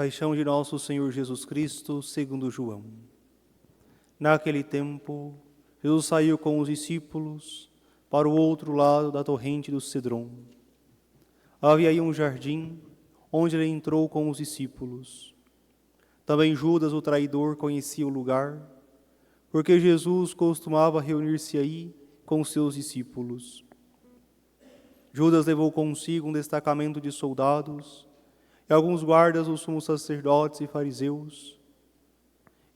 Paixão de nosso Senhor Jesus Cristo, segundo João. Naquele tempo, Jesus saiu com os discípulos para o outro lado da torrente do Cedron. Havia aí um jardim, onde ele entrou com os discípulos. Também Judas, o traidor, conhecia o lugar, porque Jesus costumava reunir-se aí com os seus discípulos. Judas levou consigo um destacamento de soldados e alguns guardas dos sumos sacerdotes e fariseus,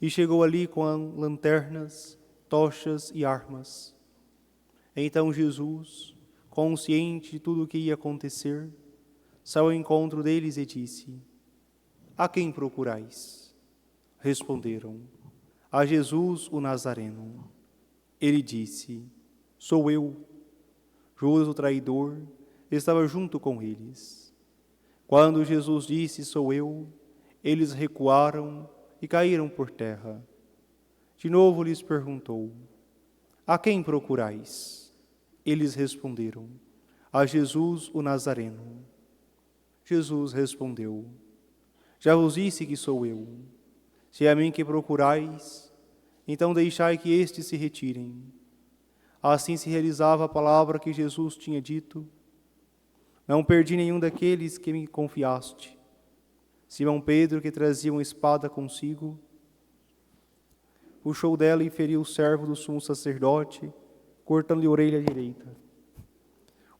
e chegou ali com lanternas, tochas e armas. Então Jesus, consciente de tudo o que ia acontecer, saiu ao encontro deles e disse: A quem procurais? Responderam: A Jesus, o Nazareno. Ele disse: Sou eu. Judas, o traidor, estava junto com eles. Quando Jesus disse: Sou eu, eles recuaram e caíram por terra. De novo lhes perguntou: A quem procurais? Eles responderam: A Jesus, o Nazareno. Jesus respondeu: Já vos disse que sou eu. Se é a mim que procurais, então deixai que estes se retirem. Assim se realizava a palavra que Jesus tinha dito: Não perdi nenhum daqueles que me confiaste. Simão Pedro, que trazia uma espada consigo, puxou dela e feriu o servo do sumo sacerdote, cortando-lhe a orelha direita.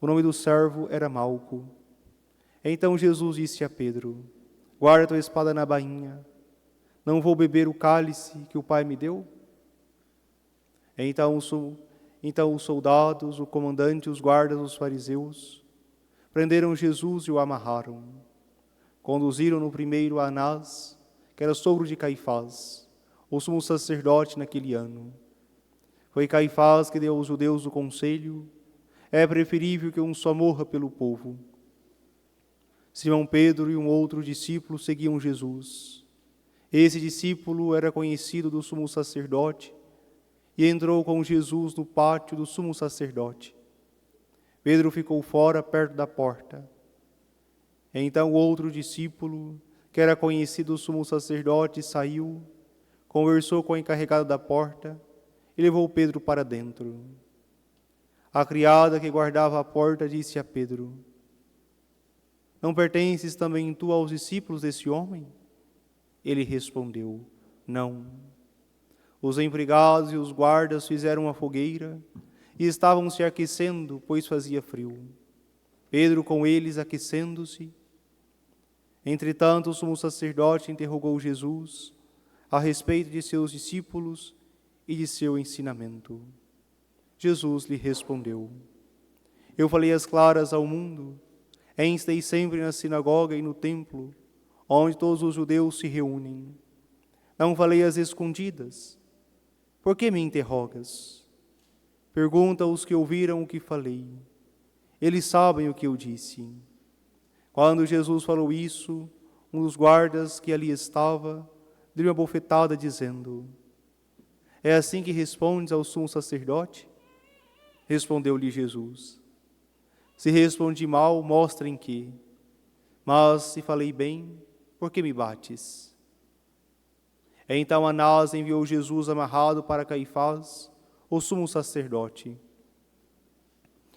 O nome do servo era Malco. Então Jesus disse a Pedro: Guarda tua espada na bainha. Não vou beber o cálice que o Pai me deu? Então os soldados, o comandante, os guardas, os fariseus, prenderam Jesus e o amarraram. Conduziram-no primeiro a Anás, que era sogro de Caifás, o sumo sacerdote naquele ano. Foi Caifás que deu aos judeus o conselho: é preferível que um só morra pelo povo. Simão Pedro e um outro discípulo seguiam Jesus. Esse discípulo era conhecido do sumo sacerdote e entrou com Jesus no pátio do sumo sacerdote. Pedro ficou fora, perto da porta. Então o outro discípulo, que era conhecido do sumo sacerdote, saiu, conversou com o encarregado da porta e levou Pedro para dentro. A criada que guardava a porta disse a Pedro: Não pertences também tu aos discípulos desse homem? Ele respondeu: Não. Os empregados e os guardas fizeram uma fogueira e estavam se aquecendo, pois fazia frio. Pedro com eles aquecendo-se. Entretanto, o sumo sacerdote interrogou Jesus a respeito de seus discípulos e de seu ensinamento. Jesus lhe respondeu: Eu falei às claras ao mundo, ensinei sempre na sinagoga e no templo, onde todos os judeus se reúnem. Não falei às escondidas. Por que me interrogas? Pergunta aos que ouviram o que falei. Eles sabem o que eu disse. Quando Jesus falou isso, um dos guardas que ali estava deu uma bofetada, dizendo: É assim que respondes ao sumo sacerdote? Respondeu-lhe Jesus: Se respondi mal, mostra em que. Mas se falei bem, por que me bates? Então Anás enviou Jesus amarrado para Caifás, o sumo sacerdote.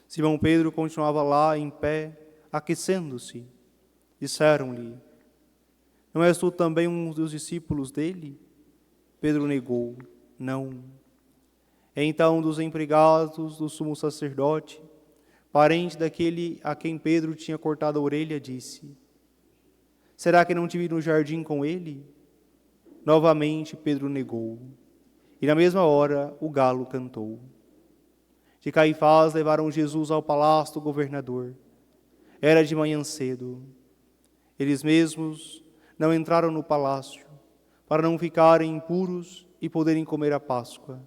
Simão Pedro continuava lá em pé, aquecendo-se. Disseram-lhe: Não és tu também um dos discípulos dele? Pedro negou: Não. Então um dos empregados do sumo sacerdote, parente daquele a quem Pedro tinha cortado a orelha, disse: Será que não te vi no jardim com ele? Novamente Pedro negou. E na mesma hora o galo cantou. De Caifás levaram Jesus ao palácio do governador. Era de manhã cedo. Eles mesmos não entraram no palácio, para não ficarem impuros e poderem comer a Páscoa.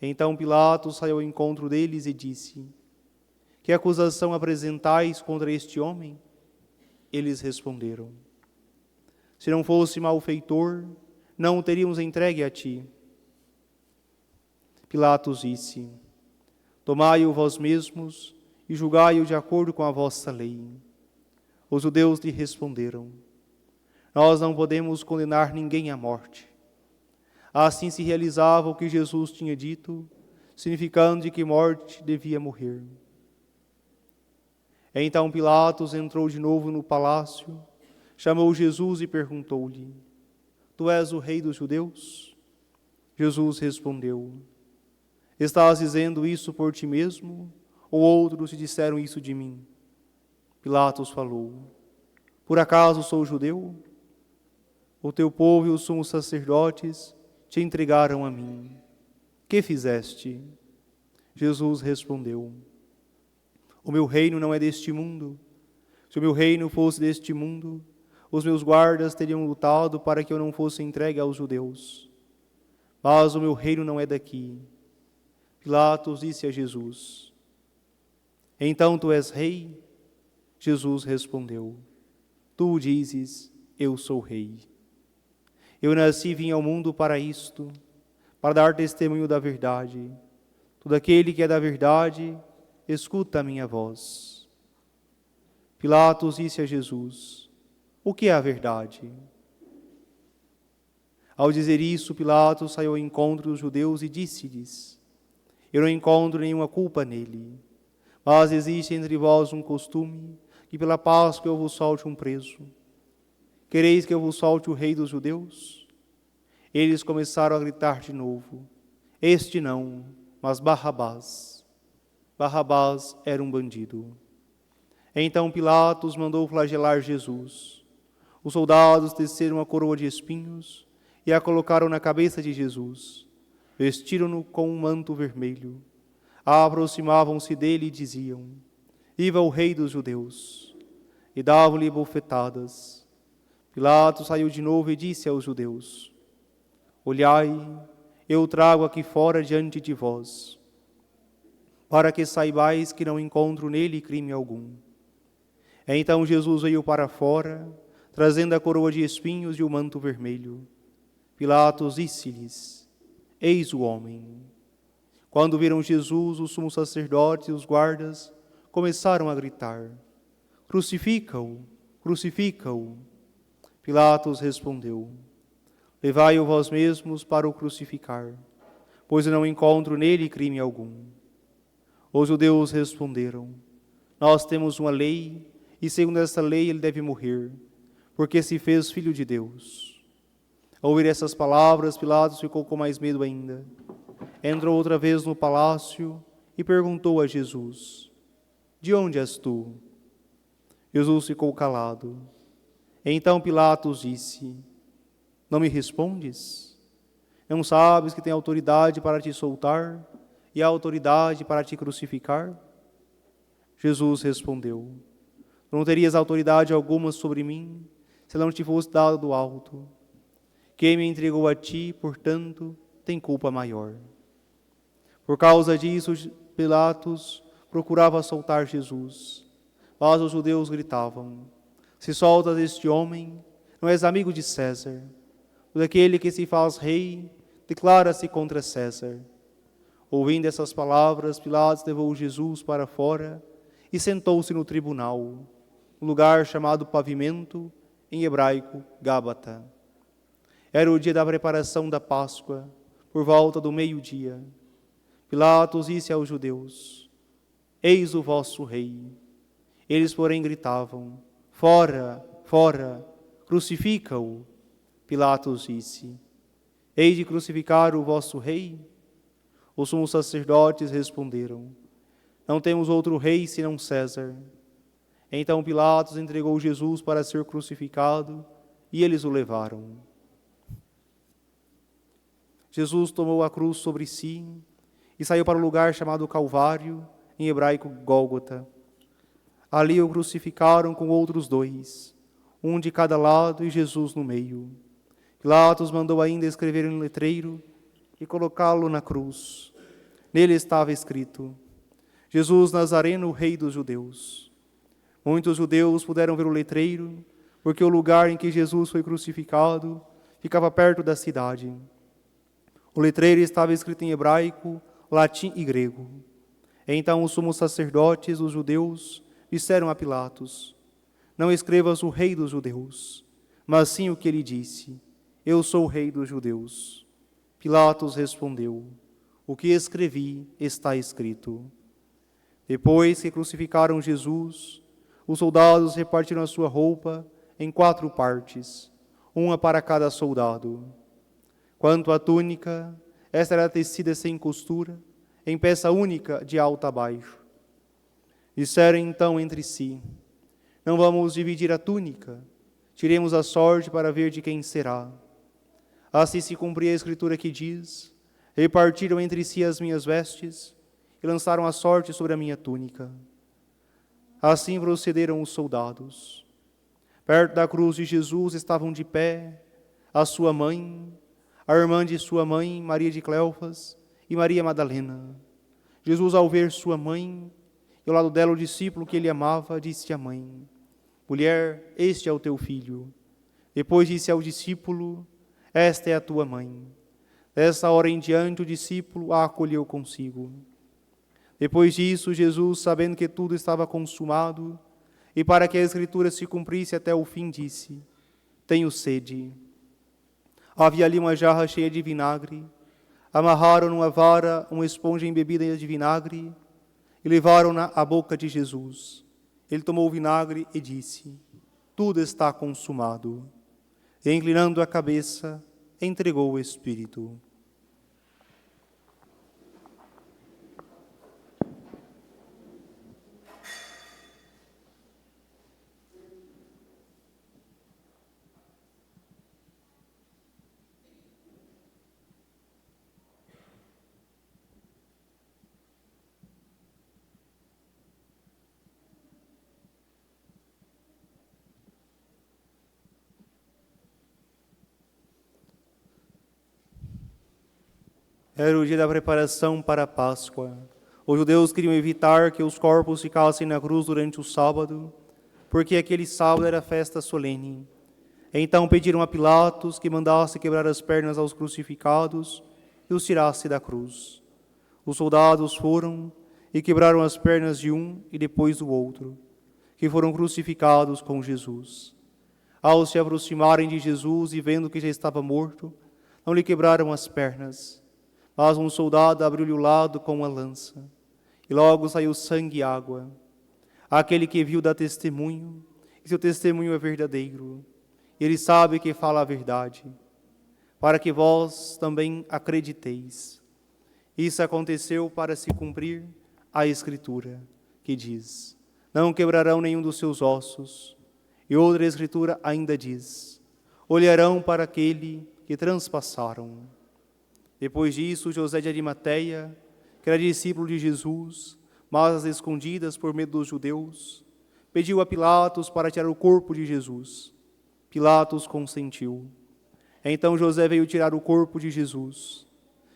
Então Pilatos saiu ao encontro deles e disse: Que acusação apresentais contra este homem? Eles responderam: Se não fosse malfeitor, não o teríamos entregue a ti. Pilatos disse: Tomai-o vós mesmos e julgai-o de acordo com a vossa lei. Os judeus lhe responderam: nós não podemos condenar ninguém à morte. Assim se realizava o que Jesus tinha dito, significando de que morte devia morrer. Então Pilatos entrou de novo no palácio, chamou Jesus e perguntou-lhe: Tu és o rei dos judeus? Jesus respondeu: Estás dizendo isso por ti mesmo, ou outros te disseram isso de mim? Pilatos falou: Por acaso sou judeu? O teu povo e os sumos sacerdotes te entregaram a mim. Que fizeste? Jesus respondeu: O meu reino não é deste mundo. Se o meu reino fosse deste mundo, os meus guardas teriam lutado para que eu não fosse entregue aos judeus. Mas o meu reino não é daqui. Pilatos disse a Jesus: Então tu és rei? Jesus respondeu: Tu o dizes, eu sou rei. Eu nasci e vim ao mundo para isto, para dar testemunho da verdade. Todo aquele que é da verdade, escuta a minha voz. Pilatos disse a Jesus: O que é a verdade? Ao dizer isso, Pilatos saiu ao encontro dos judeus e disse-lhes: Eu não encontro nenhuma culpa nele, mas existe entre vós um costume que pela Páscoa eu vos solte um preso. Quereis que eu vos solte o rei dos judeus? Eles começaram a gritar de novo: Este não, mas Barrabás. Barrabás era um bandido. Então Pilatos mandou flagelar Jesus. Os soldados teceram uma coroa de espinhos e a colocaram na cabeça de Jesus. Vestiram-no com um manto vermelho. Aproximavam-se dele e diziam: Viva o rei dos judeus! E davam-lhe bofetadas. Pilatos saiu de novo e disse aos judeus: Olhai, eu o trago aqui fora diante de vós, para que saibais que não encontro nele crime algum. Então Jesus veio para fora, trazendo a coroa de espinhos e o manto vermelho. Pilatos disse-lhes: Eis o homem. Quando viram Jesus, os sumos sacerdotes e os guardas começaram a gritar: Crucifica-o! Crucifica-o! Pilatos respondeu: Levai-o vós mesmos para o crucificar, pois eu não encontro nele crime algum. Os judeus responderam: Nós temos uma lei, e segundo essa lei ele deve morrer, porque se fez filho de Deus. Ao ouvir essas palavras, Pilatos ficou com mais medo ainda. Entrou outra vez no palácio e perguntou a Jesus: De onde és tu? Jesus ficou calado. Então Pilatos disse: Não me respondes? Não sabes que tenho autoridade para te soltar e a autoridade para te crucificar? Jesus respondeu: Não terias autoridade alguma sobre mim, se não te fosse dado do alto. Quem me entregou a ti, portanto, tem culpa maior. Por causa disso, Pilatos procurava soltar Jesus, mas os judeus gritavam: Se soltas este homem, não és amigo de César. Todo aquele que se faz rei, declara-se contra César. Ouvindo essas palavras, Pilatos levou Jesus para fora e sentou-se no tribunal, um lugar chamado Pavimento, em hebraico, Gábata. Era o dia da preparação da Páscoa, por volta do meio-dia. Pilatos disse aos judeus: Eis o vosso rei. Eles, porém, gritavam: Fora, fora, crucifica-o. Pilatos disse: Hei de crucificar o vosso rei? Os sumos sacerdotes responderam: Não temos outro rei senão César. Então Pilatos entregou Jesus para ser crucificado e eles o levaram. Jesus tomou a cruz sobre si e saiu para o lugar chamado Calvário, em hebraico Gólgota. Ali o crucificaram com outros dois, um de cada lado e Jesus no meio. Pilatos mandou ainda escrever em um letreiro e colocá-lo na cruz. Nele estava escrito: Jesus Nazareno, Rei dos Judeus. Muitos judeus puderam ver o letreiro, porque o lugar em que Jesus foi crucificado ficava perto da cidade. O letreiro estava escrito em hebraico, latim e grego. Então os sumos sacerdotes, os judeus, disseram a Pilatos: Não escrevas o Rei dos Judeus, mas sim o que ele disse: eu sou o rei dos judeus. Pilatos respondeu: o que escrevi está escrito. Depois que crucificaram Jesus, os soldados repartiram a sua roupa em 4 partes, uma para cada soldado. Quanto à túnica, esta era tecida sem costura, em peça única de alto a baixo. Disseram então entre si: não vamos dividir a túnica, tiremos a sorte para ver de quem será. Assim se cumpria a escritura que diz: repartiram entre si as minhas vestes e lançaram a sorte sobre a minha túnica. Assim procederam os soldados. Perto da cruz de Jesus estavam de pé a sua mãe, a irmã de sua mãe, Maria de Cleofas, e Maria Madalena. Jesus, ao ver sua mãe e ao lado dela o discípulo que ele amava, disse à mãe: mulher, este é o teu filho. Depois disse ao discípulo: esta é a tua mãe. Dessa hora em diante o discípulo a acolheu consigo. Depois disso, Jesus, sabendo que tudo estava consumado, e para que a Escritura se cumprisse até o fim, disse: tenho sede. Havia ali uma jarra cheia de vinagre. Amarraram numa vara uma esponja embebida de vinagre e levaram-na à boca de Jesus. Ele tomou o vinagre e disse: tudo está consumado. E, inclinando a cabeça, entregou o Espírito. Era o dia da preparação para a Páscoa. Os judeus queriam evitar que os corpos ficassem na cruz durante o sábado, porque aquele sábado era festa solene. Então pediram a Pilatos que mandasse quebrar as pernas aos crucificados e os tirasse da cruz. Os soldados foram e quebraram as pernas de um e depois do outro, que foram crucificados com Jesus. Ao se aproximarem de Jesus e vendo que já estava morto, não lhe quebraram as pernas, mas um soldado abriu-lhe o lado com uma lança, e logo saiu sangue e água. Aquele que viu dá testemunho, e seu testemunho é verdadeiro. Ele sabe que fala a verdade, para que vós também acrediteis. Isso aconteceu para se cumprir a Escritura, que diz: não quebrarão nenhum dos seus ossos. E outra Escritura ainda diz: olharão para aquele que transpassaram. Depois disso, José de Arimateia, que era discípulo de Jesus, mas às escondidas por medo dos judeus, pediu a Pilatos para tirar o corpo de Jesus. Pilatos consentiu. Então José veio tirar o corpo de Jesus.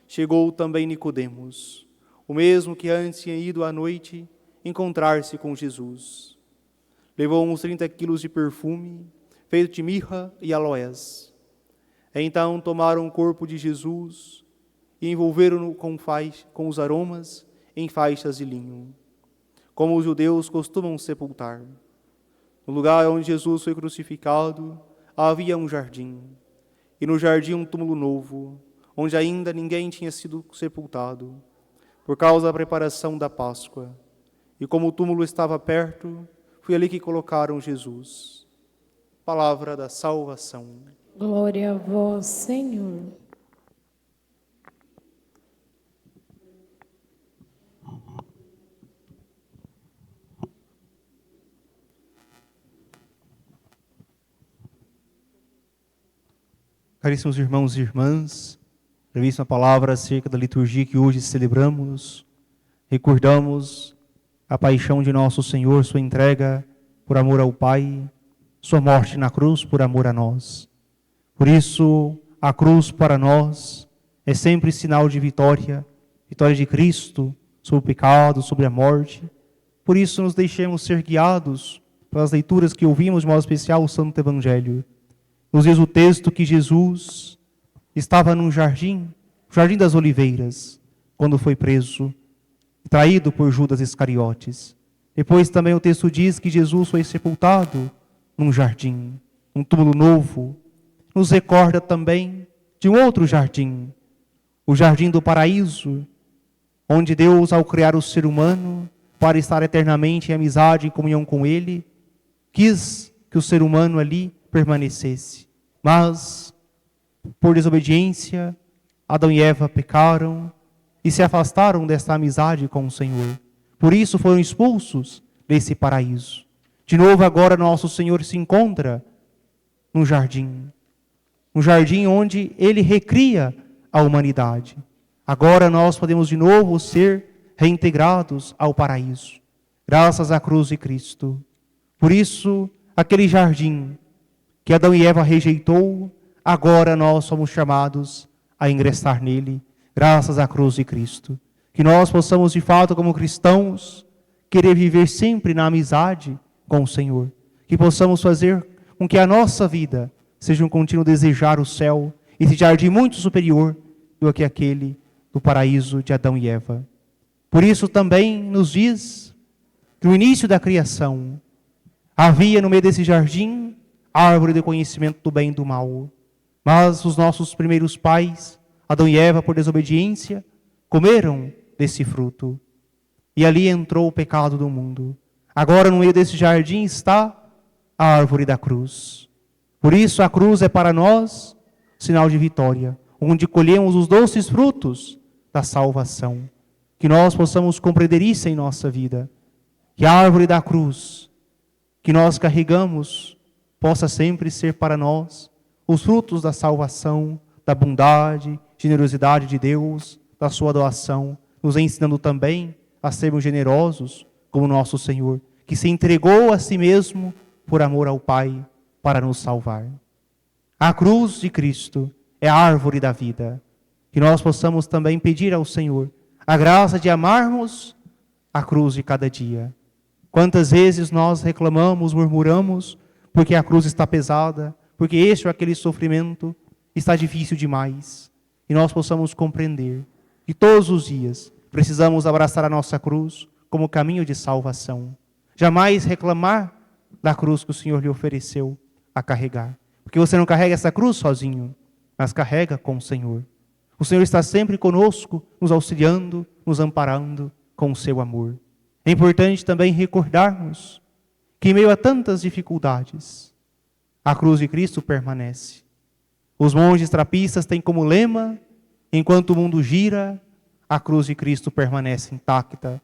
Chegou também Nicodemos, o mesmo que antes tinha ido à noite encontrar-se com Jesus. Levou uns 30 quilos de perfume, feito de mirra e aloés. Então tomaram o corpo de Jesus e envolveram-no com os aromas em faixas de linho, como os judeus costumam sepultar. No lugar onde Jesus foi crucificado, havia um jardim, e no jardim um túmulo novo, onde ainda ninguém tinha sido sepultado, por causa da preparação da Páscoa. E como o túmulo estava perto, foi ali que colocaram Jesus. Palavra da salvação. Glória a vós, Senhor. Caríssimos irmãos e irmãs, previsto uma palavra acerca da liturgia que hoje celebramos, recordamos a paixão de nosso Senhor, sua entrega por amor ao Pai, sua morte na cruz por amor a nós. Por isso, a cruz para nós é sempre sinal de vitória, vitória de Cristo sobre o pecado, sobre a morte. Por isso, nos deixemos ser guiados pelas leituras que ouvimos, de modo especial, o Santo Evangelho. Nos diz o texto que Jesus estava num jardim, o Jardim das Oliveiras, quando foi preso, traído por Judas Iscariotes. Depois também o texto diz que Jesus foi sepultado num jardim. um túmulo novo, nos recorda também de um outro jardim, o jardim do paraíso, onde Deus, ao criar o ser humano, para estar eternamente em amizade e comunhão com Ele, quis que o ser humano ali permanecesse. Mas, por desobediência, Adão e Eva pecaram e se afastaram dessa amizade com o Senhor. Por isso foram expulsos desse paraíso. De novo, agora, nosso Senhor se encontra no jardim. Um jardim onde Ele recria a humanidade. Agora nós podemos de novo ser reintegrados ao paraíso, graças à cruz de Cristo. Por isso, aquele jardim que Adão e Eva rejeitou, agora nós somos chamados a ingressar nele, graças à cruz de Cristo. Que nós possamos, de fato, como cristãos, querer viver sempre na amizade com o Senhor. Que possamos fazer com que a nossa vida seja um contínuo desejar o céu, esse jardim muito superior do que aquele do paraíso de Adão e Eva. Por isso também nos diz que no início da criação havia no meio desse jardim árvore do conhecimento do bem e do mal. Mas os nossos primeiros pais, Adão e Eva, por desobediência, comeram desse fruto. E ali entrou o pecado do mundo. Agora no meio desse jardim está a árvore da cruz. Por isso a cruz é para nós sinal de vitória, onde colhemos os doces frutos da salvação. Que nós possamos compreender isso em nossa vida. Que a árvore da cruz que nós carregamos possa sempre ser para nós os frutos da salvação, da bondade, generosidade de Deus, da sua doação, nos ensinando também a sermos generosos como nosso Senhor, que se entregou a si mesmo por amor ao Pai para nos salvar. A cruz de Cristo é a árvore da vida. Que nós possamos também pedir ao Senhor a graça de amarmos a cruz de cada dia. Quantas vezes nós reclamamos, murmuramos, porque a cruz está pesada, porque este ou aquele sofrimento está difícil demais. E nós possamos compreender que todos os dias precisamos abraçar a nossa cruz como caminho de salvação. Jamais reclamar da cruz que o Senhor lhe ofereceu a carregar. Porque você não carrega essa cruz sozinho, mas carrega com o Senhor. O Senhor está sempre conosco, nos auxiliando, nos amparando com o seu amor. É importante também recordarmos que em meio a tantas dificuldades, a cruz de Cristo permanece. Os monges trapistas têm como lema, enquanto o mundo gira, a cruz de Cristo permanece intacta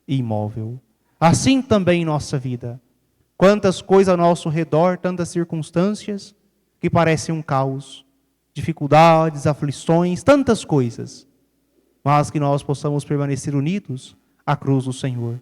e imóvel. Assim também em nossa vida. Quantas coisas ao nosso redor, tantas circunstâncias que parecem um caos, dificuldades, aflições, tantas coisas, mas que nós possamos permanecer unidos à cruz do Senhor,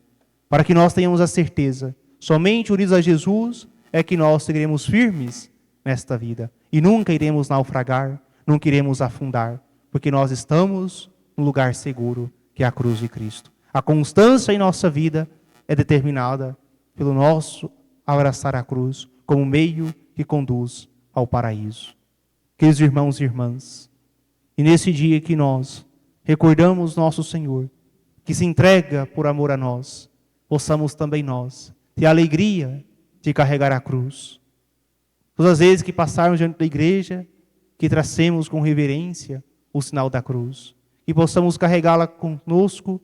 para que nós tenhamos a certeza, somente unidos a Jesus é que nós seguiremos firmes nesta vida e nunca iremos naufragar, nunca iremos afundar, porque nós estamos no lugar seguro que é a cruz de Cristo. A constância em nossa vida é determinada pelo nosso abraçar a cruz como meio que conduz ao paraíso. Queridos irmãos e irmãs, e nesse dia que nós recordamos nosso Senhor, que se entrega por amor a nós, possamos também nós ter a alegria de carregar a cruz. Todas as vezes que passarmos diante da igreja, que tracemos com reverência o sinal da cruz, e possamos carregá-la conosco,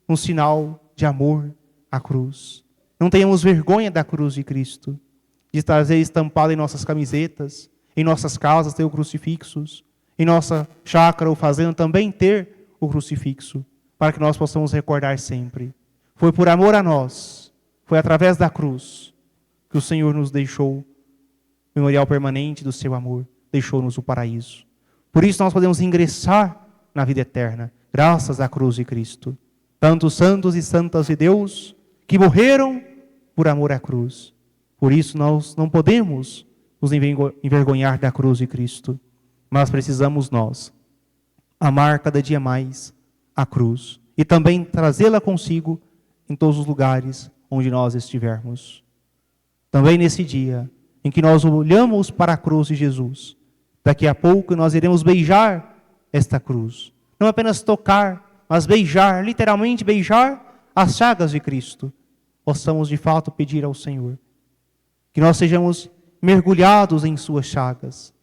um sinal de amor à cruz. Não tenhamos vergonha da cruz de Cristo, de trazer estampada em nossas camisetas, em nossas casas ter o crucifixos, em nossa chácara ou fazenda também ter o crucifixo, para que nós possamos recordar sempre. Foi por amor a nós, foi através da cruz, que o Senhor nos deixou o memorial permanente do seu amor, deixou-nos o paraíso. Por isso nós podemos ingressar na vida eterna, graças à cruz de Cristo. Tantos santos e santas de Deus que morreram por amor à cruz. Por isso nós não podemos nos envergonhar da cruz de Cristo, mas precisamos nós amar cada dia mais a cruz e também trazê-la consigo em todos os lugares onde nós estivermos. Também nesse dia em que nós olhamos para a cruz de Jesus, daqui a pouco nós iremos beijar esta cruz. Não apenas tocar, mas beijar, literalmente beijar as chagas de Cristo. Possamos de fato pedir ao Senhor que nós sejamos mergulhados em suas chagas.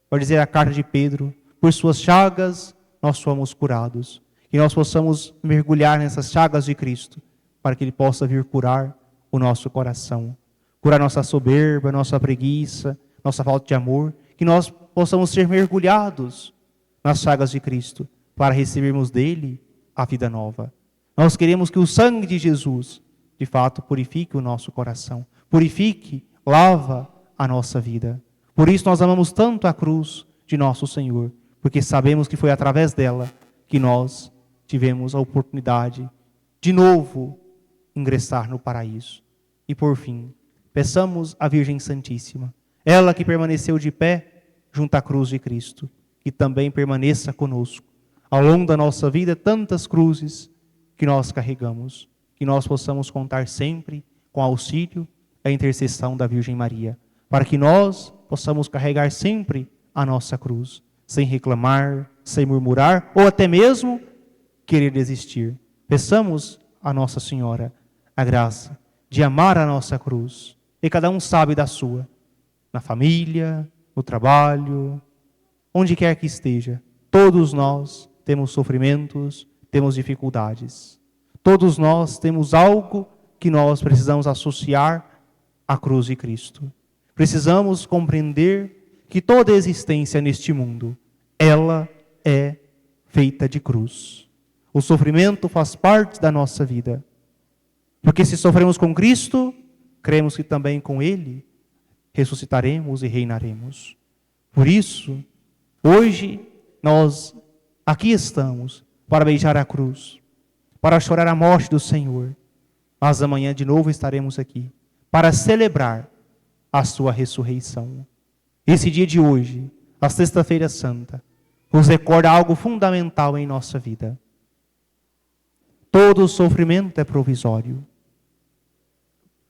Pode dizer a carta de Pedro, por suas chagas nós fomos curados. Que nós possamos mergulhar nessas chagas de Cristo, para que Ele possa vir curar o nosso coração. Curar nossa soberba, nossa preguiça, nossa falta de amor. Que nós possamos ser mergulhados nas chagas de Cristo, para recebermos dele a vida nova. Nós queremos que o sangue de Jesus, de fato, purifique o nosso coração. Purifique, lava a nossa vida. Por isso nós amamos tanto a cruz de nosso Senhor, porque sabemos que foi através dela que nós tivemos a oportunidade de novo ingressar no paraíso. E por fim, peçamos à Virgem Santíssima, ela que permaneceu de pé junto à cruz de Cristo, que também permaneça conosco. Ao longo da nossa vida, tantas cruzes que nós carregamos, que nós possamos contar sempre com o auxílio e a intercessão da Virgem Maria, para que nós possamos carregar sempre a nossa cruz, sem reclamar, sem murmurar, ou até mesmo querer desistir. Peçamos a Nossa Senhora a graça de amar a nossa cruz, e cada um sabe da sua, na família, no trabalho, onde quer que esteja. Todos nós temos sofrimentos, temos dificuldades. Todos nós temos algo que nós precisamos associar à cruz de Cristo. Precisamos compreender que toda existência neste mundo, ela é feita de cruz. O sofrimento faz parte da nossa vida. Porque se sofremos com Cristo, cremos que também com Ele ressuscitaremos e reinaremos. Por isso, hoje nós aqui estamos para beijar a cruz, para chorar a morte do Senhor. Mas amanhã de novo estaremos aqui para celebrar a sua ressurreição. Esse dia de hoje, a Sexta-feira Santa, nos recorda algo fundamental em nossa vida. Todo sofrimento é provisório.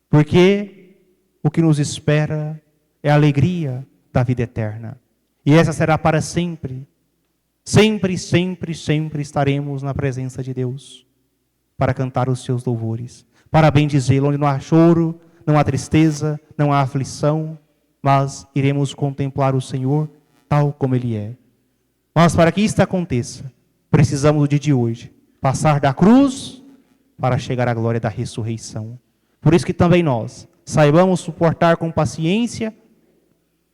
Porque o que nos espera é a alegria da vida eterna. E essa será para sempre. Sempre, sempre, sempre estaremos na presença de Deus para cantar os seus louvores, para bendizê-lo, onde não há choro, não há tristeza, não há aflição, mas iremos contemplar o Senhor tal como Ele é. Mas para que isto aconteça, precisamos do dia de hoje passar da cruz para chegar à glória da ressurreição. Por isso que também nós saibamos suportar com paciência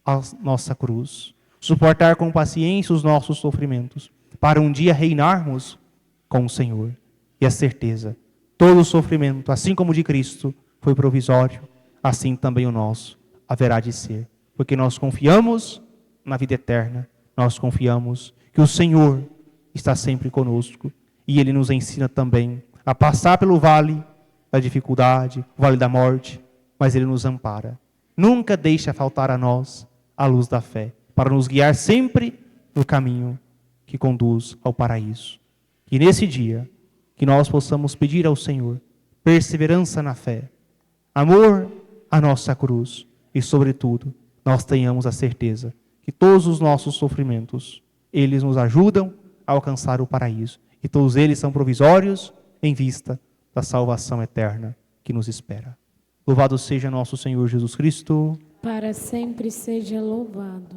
a nossa cruz, suportar com paciência os nossos sofrimentos, para um dia reinarmos com o Senhor. E a certeza, todo o sofrimento, assim como o de Cristo, foi provisório, assim também o nosso haverá de ser. Porque nós confiamos na vida eterna, nós confiamos que o Senhor está sempre conosco e Ele nos ensina também a passar pelo vale da dificuldade, o vale da morte, mas Ele nos ampara. Nunca deixa faltar a nós a luz da fé, para nos guiar sempre no caminho que conduz ao paraíso. E nesse dia, que nós possamos pedir ao Senhor perseverança na fé, amor à nossa cruz e, sobretudo, nós tenhamos a certeza que todos os nossos sofrimentos, eles nos ajudam a alcançar o paraíso. E todos eles são provisórios em vista da salvação eterna que nos espera. Louvado seja nosso Senhor Jesus Cristo. Para sempre seja louvado.